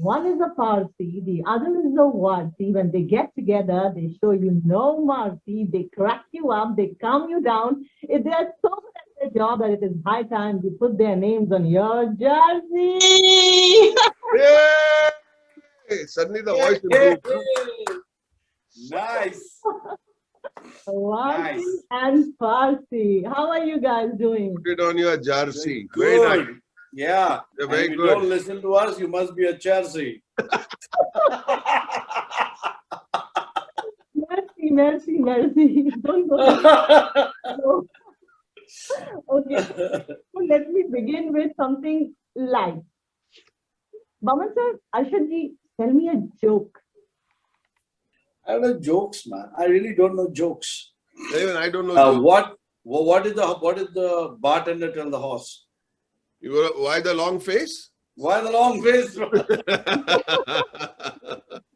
One is a Parsi, the other is a Warsi. When they get together, they show you no mercy. They crack you up, they calm you down. If they are so good at their job that it is high time you put their names on your jersey. Yay! Suddenly the voice improved. Nice. Warsi Nice. and Parsi. How are you guys doing? Put it on your jersey. Very Good. nice. Yeah. You're And very if you good. don't listen to us, you must be a Chelsea. Mercy, mercy, mercy. Don't go. No. Okay. So let me begin with something light. Baman sir, Arshad ji, tell me a joke. I don't know jokes, man. I really don't know jokes. Even I don't know. What did the bartender tell the horse? Why the long face? Why the long face?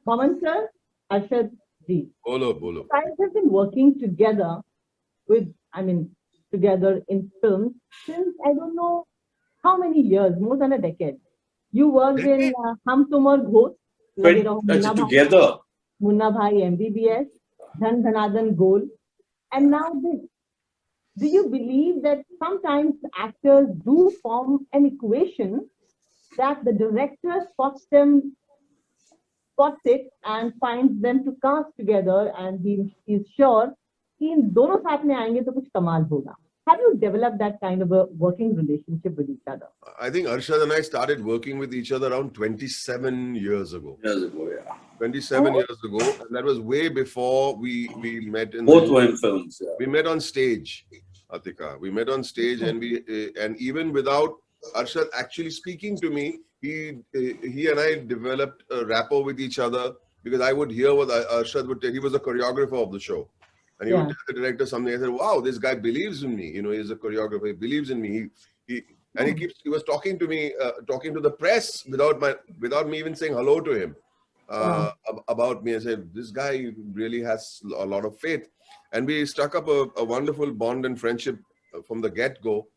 Baman sir, Arshad ji. Bolo. You guys have been working together together in films since I don't know how many years, more than a decade. You worked in Hum Tumar Ghost, Lage Raho Munna Bhai, Together. Munna Bhai MBBS, Dhan Dhanadan Gol, and now this. Do you believe that sometimes actors do form an equation that the director spots it and finds them to cast together, and he is sure कि इन दोनों साथ में आएंगे तो कुछ कमाल होगा. Have you developed that kind of a working relationship with each other? I think Arshad and I started working with each other around 27 years ago. Years ago, yeah. 27 years ago, and that was way before we met in Both were in films. Yeah. We met on stage, Atika. We met on stage, and even without Arshad actually speaking to me, he and I developed a rapport with each other, because I would hear what Arshad would tell. He was a choreographer of the show, and he would tell the director something. I said, "Wow, this guy believes in me. You know, he's a choreographer. He believes in me. He was talking to me, talking to the press without me even saying hello to him." About me. I said, this guy really has a lot of faith, and we struck up a wonderful bond and friendship from the get-go.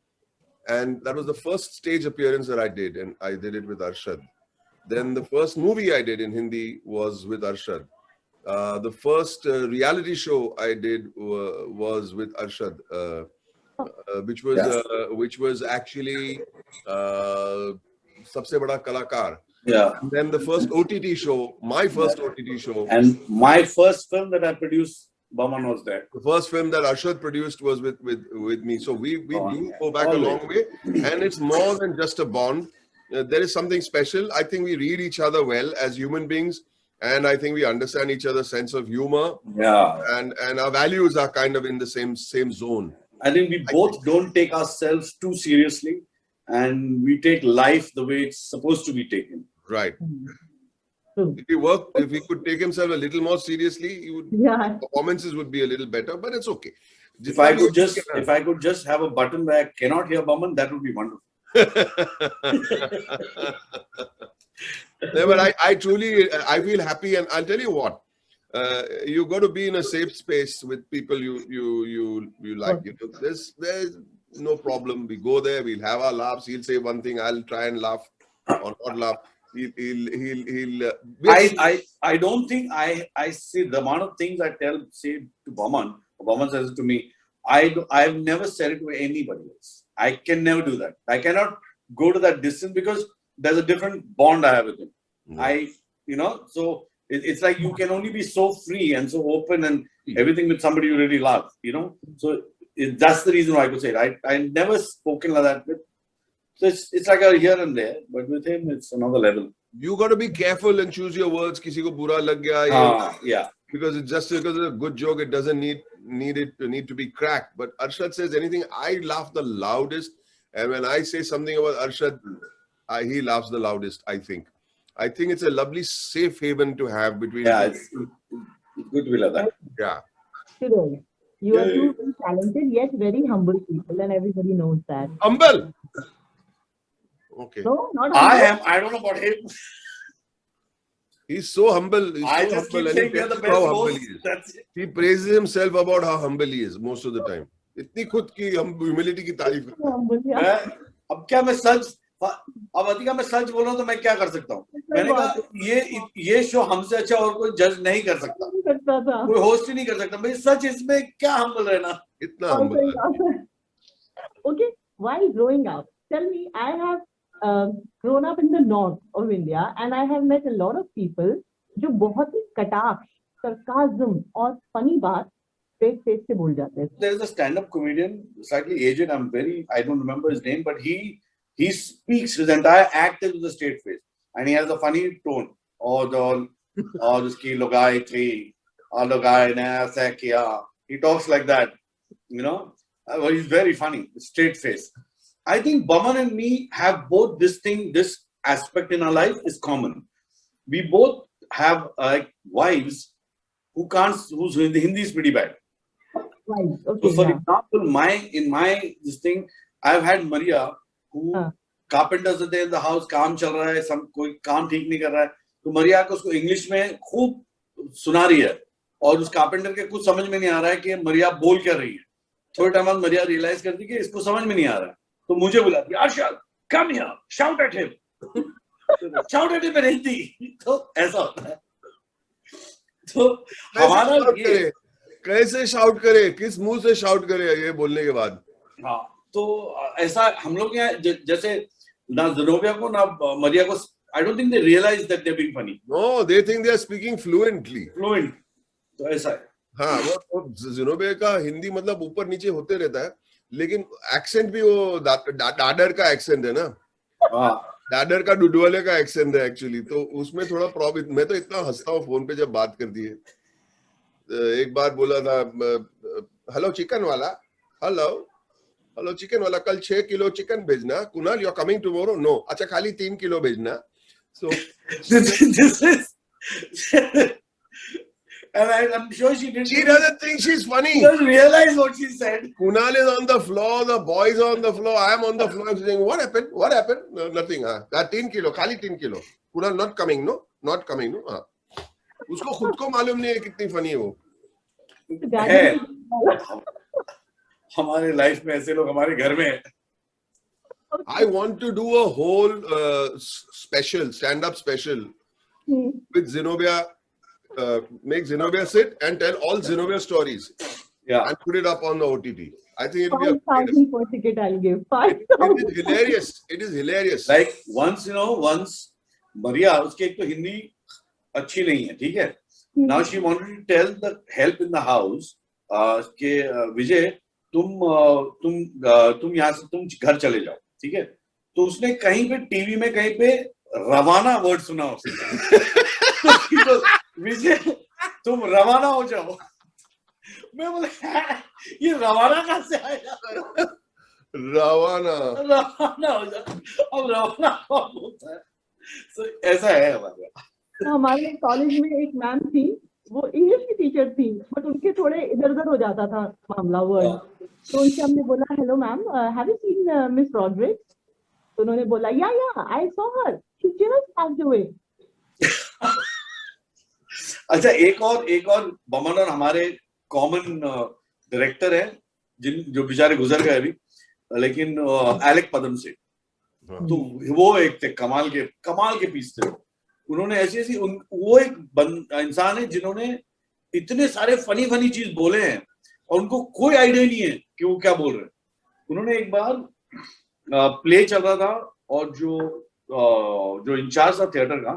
And that was the first stage appearance that I did, and I did it with Arshad. Then the first movie I did in Hindi was with Arshad. The first reality show I did was with Arshad, which was actually Sabse Bada Kalakar. Yeah. And then the first OTT show, my first OTT show. And my first film that I produced, Baman was there. The first film that Arshad produced was with me. So we do go back a long way. And it's more than just a bond. There is something special. I think we read each other well as human beings. And I think we understand each other's sense of humor. Yeah. And our values are kind of in the same zone. I think we both don't take ourselves too seriously. And we take life the way it's supposed to be taken. Right. If he could take himself a little more seriously, performances would be a little better, but it's okay. If I could just have a button where I cannot hear Baman, that would be wonderful. No, but I truly feel happy, and I'll tell you what. You got to be in a safe space with people you like. You know, there's no problem. We go there, we'll have our laughs. He'll say one thing, I'll try and laugh or not laugh. I don't think I see the amount of things I say to Baman. Baman says it to me. I've never said it to anybody else. I can never do that. I cannot go to that distance because there's a different bond I have with him. So it's like you can only be so free and so open and everything with somebody you really love. So that's the reason why I could say it. I never spoken like that with. So it's like a here and there, but with him it's another level. You got to be careful and choose your words. Kisi ko bura lag gaya. Yeah. Because it's just because it's a good joke, it doesn't need to be cracked. But Arshad says anything, I laugh the loudest, and when I say something about Arshad, he laughs the loudest. I think it's a lovely safe haven to have between. Yeah, it's good to be like that. Yeah. Today, you are two very talented yet very humble people, and everybody knows that. Humble. Okay. No, not humble. I am. I don't know about him. He's so humble. I just keep saying you're the best host. That's it. He praises himself about how humble he is most of the time. इतनी खुद की humility की तारीफ Humble, yeah. अब क्या मैं सच बोल रहा हूँ तो मैं क्या कर सकता हूँ? मैंने कहा ये शो हमसे अच्छा और कोई जज नहीं कर सकता, नहीं करता था। कोई होस्ट ही नहीं कर सकता भाई, सच इसमें क्या humble रहना। इतना और humble सही है। बात है। Okay, while growing up, tell me, I have grown up in the north of India and I have met a lot of people जो बहुत ही कटाक्ष, sarcasm और funny बात straight face से बोल जाते हैं। There is a stand-up comedian, slightly aged. I don't remember his name, but he speaks his entire act with a straight face, and he has a funny tone. और उसकी लुगाई थी, और लुगाई ने ऐसा किया. He talks like that, you know. He's very funny, straight face. I think Baman and me have both this aspect in our life is common. We both have wives whose Hindi is pretty bad. Right, So okay, for yeah. example, in my this thing, I've had Maria who हाँ. carpenters are there in the house, काम चल रहा है, सब कोई काम ठीक नहीं कर रहा है, तो मरिया को उसको इंग्लिश में खूब सुना रही है, और उस कारपेंटर के कुछ समझ में नहीं आ रहा है कि मरिया बोल क्या रही है. थोड़े टाइम बाद मरिया रियलाइज करती कि इसको समझ में नहीं आ रहा है, तो मुझे बुलाती, Arshad come here, shout at him, shout at him in Hindi. तो ऐसा होता है. तो हमारा कैसे शाउट करे, किस मुंह से शाउट करे ये बोलने के बाद. हाँ, तो ऐसा हम लोग यहाँ जैसे ना ज़ेनोबिया को ना मरिया को, I don't think they realize that they're being funny. No, they think they are speaking fluently. Fluent. तो ऐसा है. हाँ, वो ज़ेनोबिया का हिंदी मतलब ऊपर नीचे होते रहता है, लेकिन एक्सेंट भी वो दादर का एक्सेंट है ना. हाँ. दादर का डुडवाले का एक्सेंट है एक्चुअली, तो उसमें थोड़ा प्रॉब्लम. मैं तो इतना हंसता हूँ फोन पे जब बात करती है. एक बार बोला था, हेलो चिकन वाला, हेलो चिकन वाला, कल 6 किलो चिकन भेजना. Kunal, you are coming tomorrow? No. अच्छा, खाली 3 किलो भेजना. So this is and I'm sure she didn't. She doesn't think she's funny. She doesn't realize what she said. Kunal is on the floor, the boys are on the floor, I am on the floor. She's saying, what happened? What happened? No, nothing. 3 kilo, खाली 3 kilo. Kunal not coming, no? Not coming, no? हाँ. उसको खुद को मालूम नहीं है कितनी funny है वो. है. हमारे लाइफ में ऐसे लोग हमारे घर में हैं. I want to do a whole special, stand-up special with Zenobia. Make Zenobia sit and tell all Zenobia stories. Yeah. And put it up on the OTT. I think it'll be 5,000 per ticket I'll give. 5,000. It is hilarious. It is hilarious. Like once Maria, उसकी एक तो हिंदी अच्छी नहीं है, ठीक है. Now she wanted to tell the help in the house कि विजय तुम यहाँ से तुम घर चले जाओ, ठीक है. तो उसने कहीं पे टीवी में कहीं पे रवाना वर्ड सुना उसने. विजय तुम रवाना हो जाओ. मैं बोला ये रवाना कहाँ से आया? रवाना हो जाओ. अब रवाना कौन बोलता है? So, ऐसा है हमारे कॉलेज में एक मैम थी, वो इंग्लिश की टीचर थी, बट उनके थोड़े इधर उधर हो जाता था मामला वर्ड. तो उनसे हमने बोला, hello ma'am, have you seen miss Rodrigues? तो उन्होंने बोला, yeah I saw her, she just passed away. अच्छा, एक और बमन और हमारे कॉमन डायरेक्टर है जो बेचारे गुजर गए अभी, लेकिन एलेक पदम से. तो वो एक थे कमाल के पीस थे. उन्होंने ऐसी वो एक इंसान है जिन्होंने इतने सारे फनी चीज बोले हैं और उनको कोई आइडिया नहीं है कि वो क्या बोल रहे हैं. उन्होंने एक बार प्ले चल रहा था और जो इंचार्ज था थिएटर का,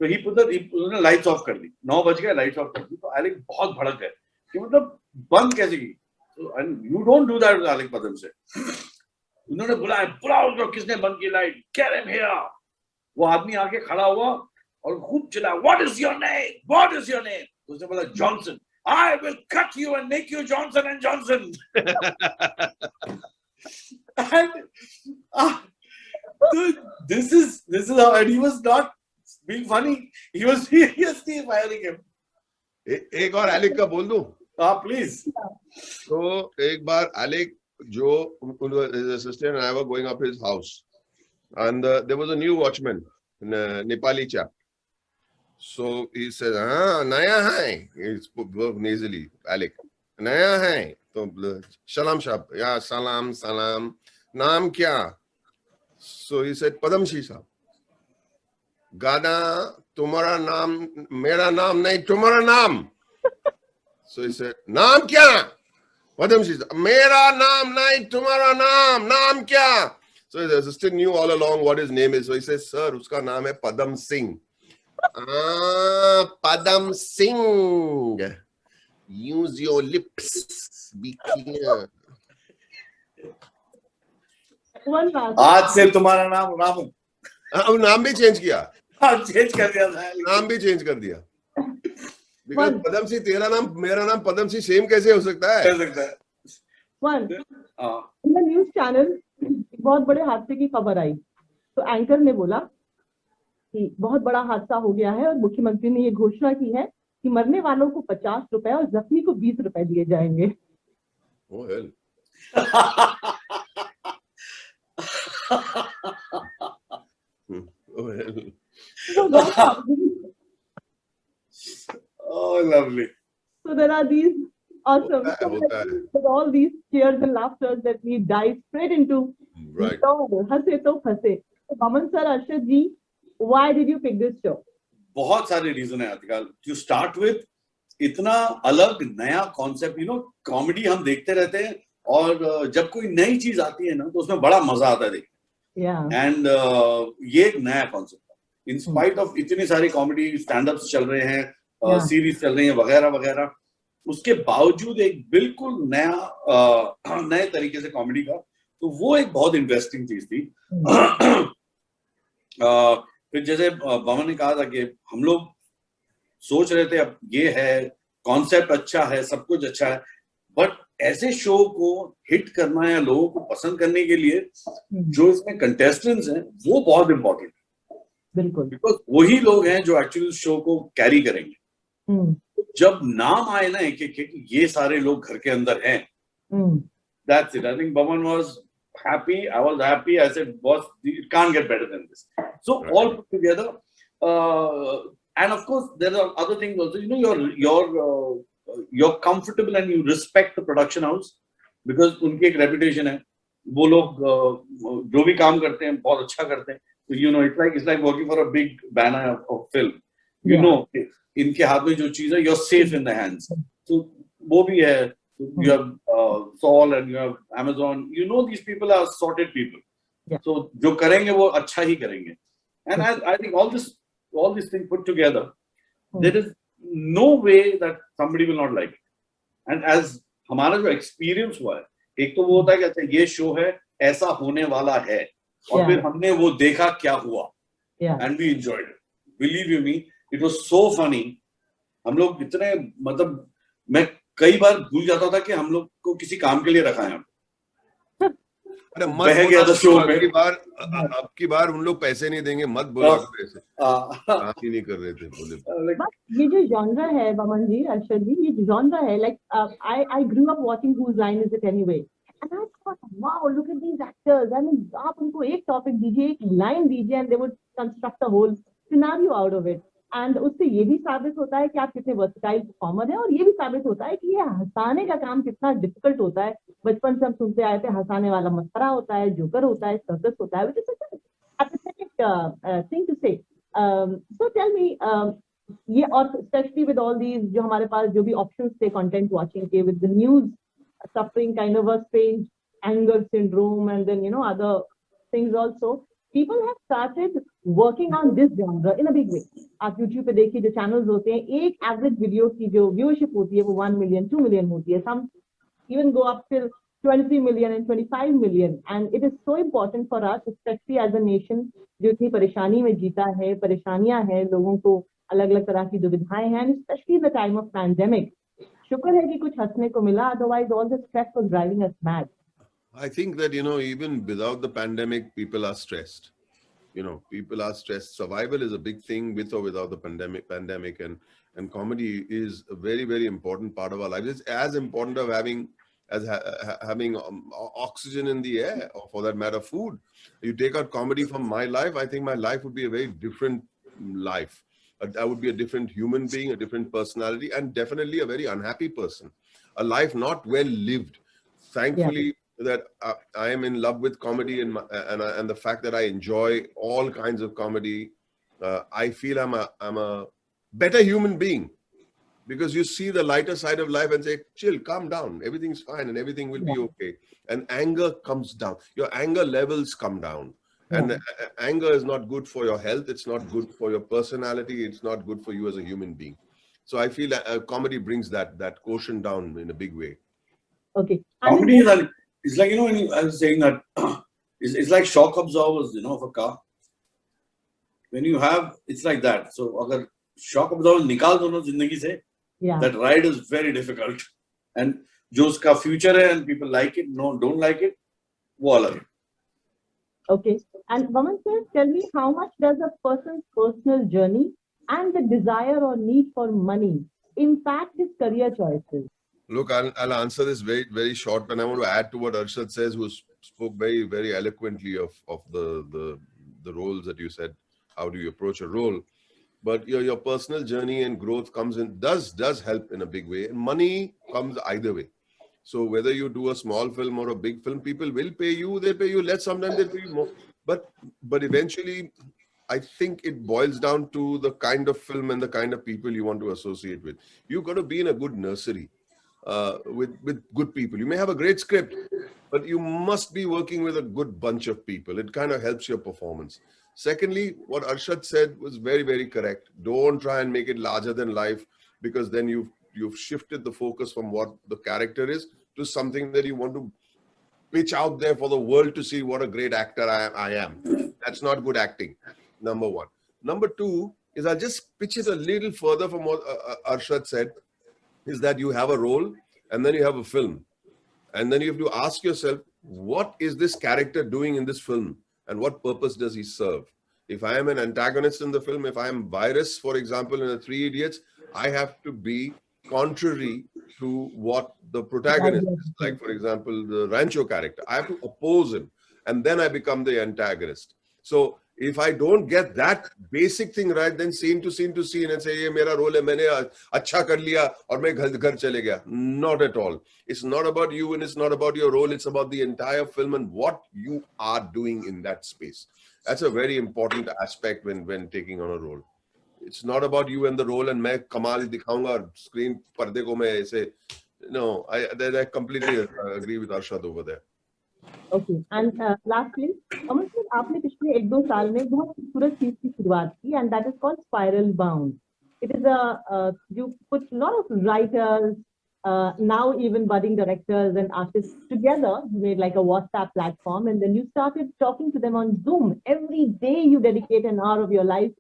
तो उन्होंने लाइट्स ऑफ कर दी. 9 बज गए, लाइट्स ऑफ कर दी. तो एलेक बहुत भड़क गए कि मतलब बंद कैसे की. You don't do that with एलेक पदम से. उन्होंने बुलाओ किसने बंद की लाइट, गेट हिम हियर. वो आदमी आके खड़ा हुआ और खूब चिल्लाया, व्हाट इज योर नेम? उसने बोला, Johnson. I will cut you and make you Johnson and Johnson. And dude, this is how, and he was not being funny. He was seriously firing him. एक और Alec का बोल दूं? Please. तो एक बार Alec his assistant and I were going up his house, and there was a new watchman, Nepali chap. So he said, नया है. He spoke nasally, Alec. नया है. तो सलाम साहब, या सलाम. नाम क्या? So he said, Padamshi साहब. Gana, तुम्हारा नाम, मेरा नाम नहीं, तुम्हारा नाम. So he said, नाम क्या? Padamsee said, मेरा नाम नहीं, तुम्हारा नाम क्या? So his assistant knew all along what his name is. So he says, sir, उसका नाम है Padam Singh. Padam Singh. Use your lips. Be clear. One last. आज से तुम्हारा नाम रामू. अब नाम भी चेंज किया. हाँ, चेंज कर दिया था. नाम भी चेंज कर दिया. Because पदम सिंह, तेरा नाम मेरा नाम पदम सिंह सेम कैसे हो सकता है? कर सकता है. One. हाँ. In the news channel, बहुत बड़े हादसे की खबर आई. तो एंकर ने बोला कि बहुत बड़ा हादसा हो गया है और मुख्यमंत्री ने ये घोषणा की है कि मरने वालों को 50 रुपए और जख्मी को 20 रुपए दिए जाएंगे. Oh hell. Oh hell. Oh, lovely. So there are these awesome, होता है. with all these cheers and laughter that we dive straight into. Right. हंसे तो फंसे. So Baman sir, Arshad ji, why did you pick this show? बहुत सारे reason है आजकल. To start with, इतना अलग नया कॉन्सेप्ट, कॉमेडी हम देखते रहते हैं और जब कोई नई चीज आती है ना तो उसमें बड़ा मजा आता है देखने. Yeah. एंड ये एक नया कॉन्सेप्ट है. इन स्पाइट ऑफ इतनी सारी कॉमेडी स्टैंड अप्स चल रहे हैं, सीरीज चल रही हैं वगैरह वगैरह, उसके बावजूद एक बिल्कुल नए तरीके से कॉमेडी का, तो वो एक बहुत इंटरेस्टिंग चीज थी. फिर जैसे बमन ने कहा था कि हम लोग सोच रहे थे अब ये है, कॉन्सेप्ट अच्छा है, सब कुछ अच्छा है, बट ऐसे शो को हिट करना या लोगों को पसंद करने के लिए जो इसमें कंटेस्टेंट्स हैं वो बहुत इंपॉर्टेंट है. बिल्कुल. बिकॉज वही लोग हैं जो एक्चुअली शो को कैरी करेंगे. जब नाम आए ना एक एक ये सारे लोग घर के अंदर हैं, that's it. I think Baman was happy. I was happy. I said, boss, it can't get better than this. So Right. all put together, and of course there are other things also. You're comfortable and you respect the production house because उनकी एक reputation है. वो लोग जो भी काम करते हैं बहुत अच्छा करते हैं. So it's like working for a big banner of film. Yeah. इनके हाथ में जो चीज है, you're safe in the hands. So वो भी है. You have Saul and you have Amazon. These people are sorted people. Yeah. So जो करेंगे वो अच्छा ही करेंगे. And I think all these things put together, there is no way that somebody will not like it. And as हमारा जो experience हुआ है, एक तो वो होता है कि अच्छा ये शो है, ऐसा होने वाला है, और फिर हमने वो देखा क्या हुआ, and we enjoyed it. Believe you me, it was so funny. हम लोग इतने, मतलब मैं कई बार भूल जाता था कि हम लोग को किसी काम के लिए रखा है. अरे मत बह गया था शो में. अब की बार उन लोग पैसे नहीं देंगे, मत बोलो पैसे. काम ही नहीं कर रहे थे बोले. But ये जो genre है बमन जी, अर्शद जी, ये genre है, like I grew up watching Whose Line Is It Anyway, and I thought, wow, look at these actors. I mean, आप उनको एक topic दीजिए, एक line दीजिए, and they would construct a whole scenario out of it. And उससे ये भी साबित होता है कि आप कितने versatile performer हैं, और ये भी साबित होता है कि ये हंसाने का काम कितना difficult होता है. बचपन से हम सुनते आए थे, हंसाने वाला मस्करा होता है, जोकर होता है, सर्कस होता है, which is such a pathetic thing to say. So tell me, ये और especially with all these जो हमारे पास जो भी options थे content watching के, with the news suffering kind of a strange anger syndrome and then other things also, people have started working on this genre in a big way. आप YouTube पे देखिए जो channels होते हैं, एक average video की जो viewership होती है वो 1 million, 2 million होती है. Some even go up till 23 million and 25 million. And it is so important for us, especially as a nation, जो इतनी परेशानी में जीता है, परेशानियां हैं, लोगों को अलग अलग तरह की दुविधाएं हैं, and especially in the time of pandemic. शुक्र है कि कुछ हंसने को मिला, otherwise all the stress was driving us mad. I think that, even without the pandemic, people are stressed. People are stressed. Survival is a big thing with or without the pandemic, and comedy is a very, very important part of our lives. It's as important of having oxygen in the air, or for that matter, food. You take out comedy from my life, I think my life would be a very different life. I would be a different human being, a different personality, and definitely a very unhappy person. A life not well lived. Thankfully, that I am in love with comedy and the fact that I enjoy all kinds of comedy I feel I'm a better human being, because you see the lighter side of life and say, chill, calm down, everything's fine and everything will be Yeah. okay. And anger comes down. Your anger levels come down. And Yeah. anger is not good for your health. It's not good for your personality. It's not good for you as a human being. So I feel that comedy brings that quotient down in a big way. Okay. And Comedy is like, it's like, when I was saying that it's like shock absorbers, of a car. When you have, it's like that. So, agar shock absorbers nikal do na zindagi se, yeah. that ride is very difficult. And jo uska future hai and people like it, no, don't like it, wo alag hai. Okay. And Vaman sir, tell me, how much does a person's personal journey and the desire or need for money impact his career choices? Look, I'll answer this very, very short, and I want to add to what Arshad says, who spoke very, very eloquently of the roles that you said. How do you approach a role? But your personal journey and growth does help in a big way. And money comes either way. So whether you do a small film or a big film, people will pay you. They pay you less. Sometimes they pay you more. But eventually, I think it boils down to the kind of film and the kind of people you want to associate with. You've got to be in a good nursery with good people. You may have a great script, but you must be working with a good bunch of people. It kind of helps your performance. Secondly, what Arshad said was very, very correct. Don't try and make it larger than life, because then you've shifted the focus from what the character is to something that you want to pitch out there for the world to see what a great actor I am. That's not good acting, number one. Number two is, I'll just pitch it a little further from what Arshad said, is that you have a role and then you have a film. And then you have to ask yourself, what is this character doing in this film? And what purpose does he serve? If I am an antagonist in the film, if I am Virus, for example, in the Three Idiots, I have to be contrary to what the protagonist is. Like, for example, the Rancho character. I have to oppose him. And then I become the antagonist. So if I don't get that basic thing right, then scene to scene and say, "Ye mera role hai, maine acha kar liya aur main ghar chale gaya." Not at all. It's not about you and it's not about your role. It's about the entire film and what you are doing in that space. That's a very important aspect when taking on a role. It's not about you and the role and main kamal dikhaunga aur screen parde ko main aise. No, I completely agree with Arshad over there. Okay. And lastly, Aman sir, आपने पिछले 1-2 साल में बहुत खूबसूरत चीज की शुरुआत की, and that is called Spiral Bound. It is you put a lot of writers, now even budding directors and artists together. You made like a WhatsApp platform, and then you started talking to them on Zoom. Every day you dedicate an hour of your life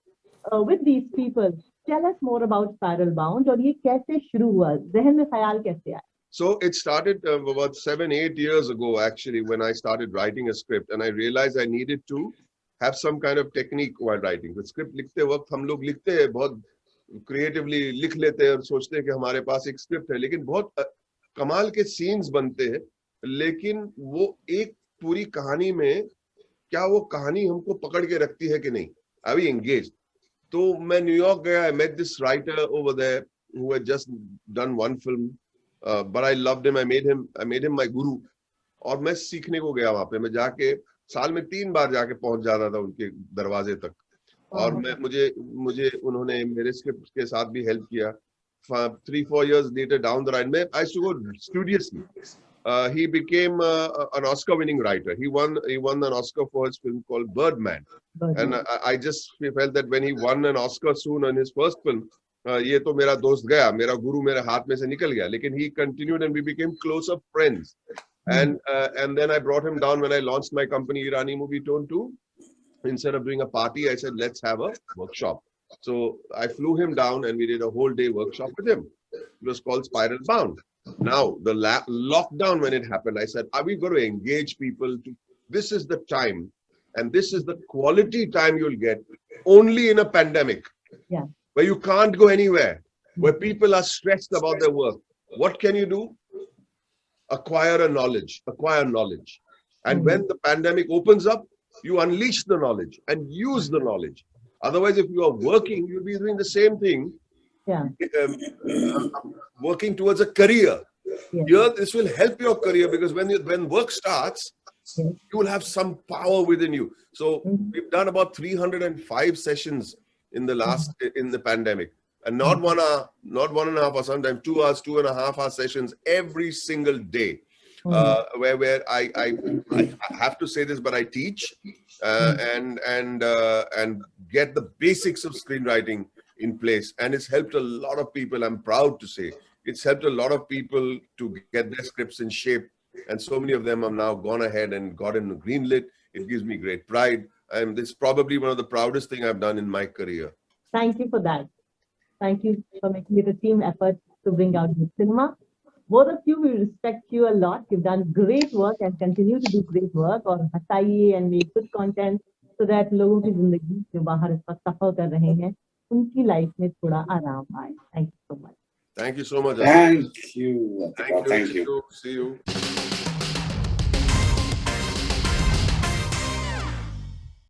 with these people. Tell us more about Spiral Bound, और ये कैसे शुरू हुआ? ज़हन में ख्याल कैसे आया? So it started about 7-8 years ago, actually, when I started writing a script, and I realized I needed to have some kind of technique while writing. The script लिखते वक्त हम लोग लिखते हैं, बहुत creatively लिख लेते हैं और सोचते हैं कि हमारे पास एक script है, लेकिन बहुत कमाल के scenes बनते हैं, लेकिन वो एक पूरी कहानी में क्या वो कहानी हमको पकड़ के रखती है कि नहीं? Are we engaged? तो मैं न्यूयॉर्क गया, I met this writer over there who had just done one film. But I loved him. I made him my guru. और मैं सीखने को गया वहां पे. मैं जाके साल में 3 बार जाके पहुंच जाता था उनके दरवाजे तक. और मुझे उन्होंने मेरे स्क्रिप्ट के साथ भी हेल्प किया. 3-4 years later down the line, I used to go studiously. He became an Oscar-winning writer. He won an Oscar for his film called Birdman. And I just felt that when he won an Oscar soon on his first film, ये तो मेरा दोस्त गया, मेरा गुरु मेरे हाथ में से निकल गया. लेकिन he continued and we became closer friends. And then I brought him down when I launched my company Irani Movie Tone 2. Instead of doing a party, I said, let's have a workshop. So I flew him down and we did a whole day workshop with him. It was called Spiral Bound. Now, the lockdown, when it happened, I said, are we going to engage people? This is the time, and this is the quality time you'll get only in a pandemic. Yeah. Where you can't go anywhere, where people are stressed about their work. What can you do? Acquire knowledge. And when the pandemic opens up, you unleash the knowledge and use the knowledge. Otherwise, if you are working, you'll be doing the same thing. Yeah. Working towards a career. Yeah. Here, this will help your career, because when work starts, you will have some power within you. So we've done about 305 sessions in the pandemic. And not 1 hour, not 1.5 hours, sometimes 2 hours, 2.5 hour sessions every single day. Where I have to say this, but I teach and get the basics of screenwriting in place, and it's helped a lot of people. I'm proud to say it's helped a lot of people to get their scripts in shape, and so many of them have now gone ahead and gotten greenlit. It gives me great pride, and it's probably one of the proudest thing I've done in my career. Thank you for that. Thank you for making it a team effort to bring out good cinema. Both of you, we respect you a lot. You've done great work and continue to do great work. और हंसाइए and make good content so that लोगों की जिंदगी जो बाहर इस वक्त सफर कर रहे हैं उनकी लाइफ में थोड़ा आराम आए. Thank you so much. Thank you so much. Thank you. Thank you. Thank you. See you.